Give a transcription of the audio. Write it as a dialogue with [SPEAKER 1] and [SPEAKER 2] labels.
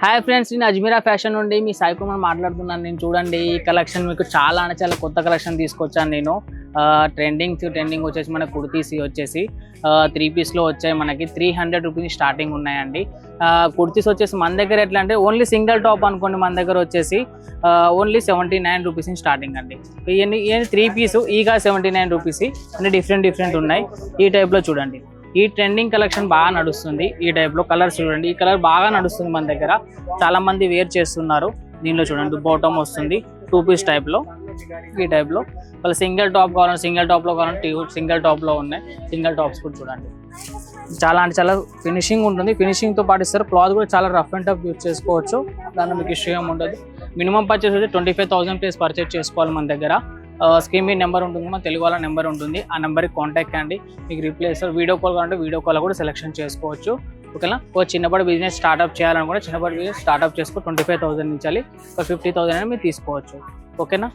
[SPEAKER 1] Hi friends, నేను Ajmeera fashion నుండి మీ సాయి కుమార్ మాట్లాడుతున్నాను. నేను చూడండి ఈ కలెక్షన్ మీకు చాలా కొత్త కలెక్షన్ తీసుకొచ్చాను. నేను ట్రెండింగ్ వచ్చేసి మన కుర్తీస్ వచ్చేసి 3 పీస్లో వచ్చాయి. మనకి 300 రూపీస్ స్టార్టింగ్ ఉన్నాయండి. కుర్తీస్ వచ్చేసి మన దగ్గర ఎట్లా అంటే ఓన్లీ సింగిల్ టాప్ అనుకోండి, మన దగ్గర వచ్చేసి ఓన్లీ 79 రూపీస్ స్టార్టింగ్ అండి. ఇవన్నీ 3 పీసు ఈగా 79 రూపీస్ అన్ని డిఫరెంట్ ఉన్నాయి. ఈ టైప్లో చూడండి, ఈ ట్రెండింగ్ కలెక్షన్ బాగా నడుస్తుంది. ఈ టైప్లో కలర్స్ చూడండి, ఈ కలర్ బాగా నడుస్తుంది మన దగ్గర, చాలా మంది వేర్ చేస్తున్నారు. దీనిలో చూడండి బాటమ్ వస్తుంది 2 పీస్ టైప్లో. ఈ టైప్లో వాళ్ళు సింగిల్ టాప్ కావాలంటే సింగిల్ టాప్లో కావాలంటే సింగిల్ టాప్లో ఉన్నాయి. సింగిల్ టాప్స్ కూడా చూడండి, చాలా ఫినిషింగ్ ఉంటుంది. ఫినిషింగ్తో పాటిస్తారు. క్లాత్ కూడా చాలా రఫ్ అండ్ టఫ్ యూజ్ చేసుకోవచ్చు. దాంట్లో మీకు ఇష్యూ ఏమి ఉండదు. మినిమం పర్చేస్ అయితే 25,000 ప్లేస్ పర్చేస్ చేసుకోవాలి మన దగ్గర. స్క్రీన్ మీద నెంబర్ ఉంటుంది, మన తెలుగు వాళ్ళ నెంబర్ ఉంటుంది. ఆ నెంబర్కి కాంటాక్ట్ అండి. మీకు రీప్లేస్ వీడియో కాల్ కావాలంటే వీడియో కాల్ కూడా సెలెక్షన్ చేసుకోవచ్చు. ఓకేనా. ఒక చిన్నపాటి బిజినెస్ స్టార్ట్అప్ చేయాలనుకుంటే చిన్నపాటి బిజినెస్ స్టార్ట్అప్ చేసుకో 25,000 నుంచి 50,000 అని మీరు తీసుకోవచ్చు. ఓకేనా.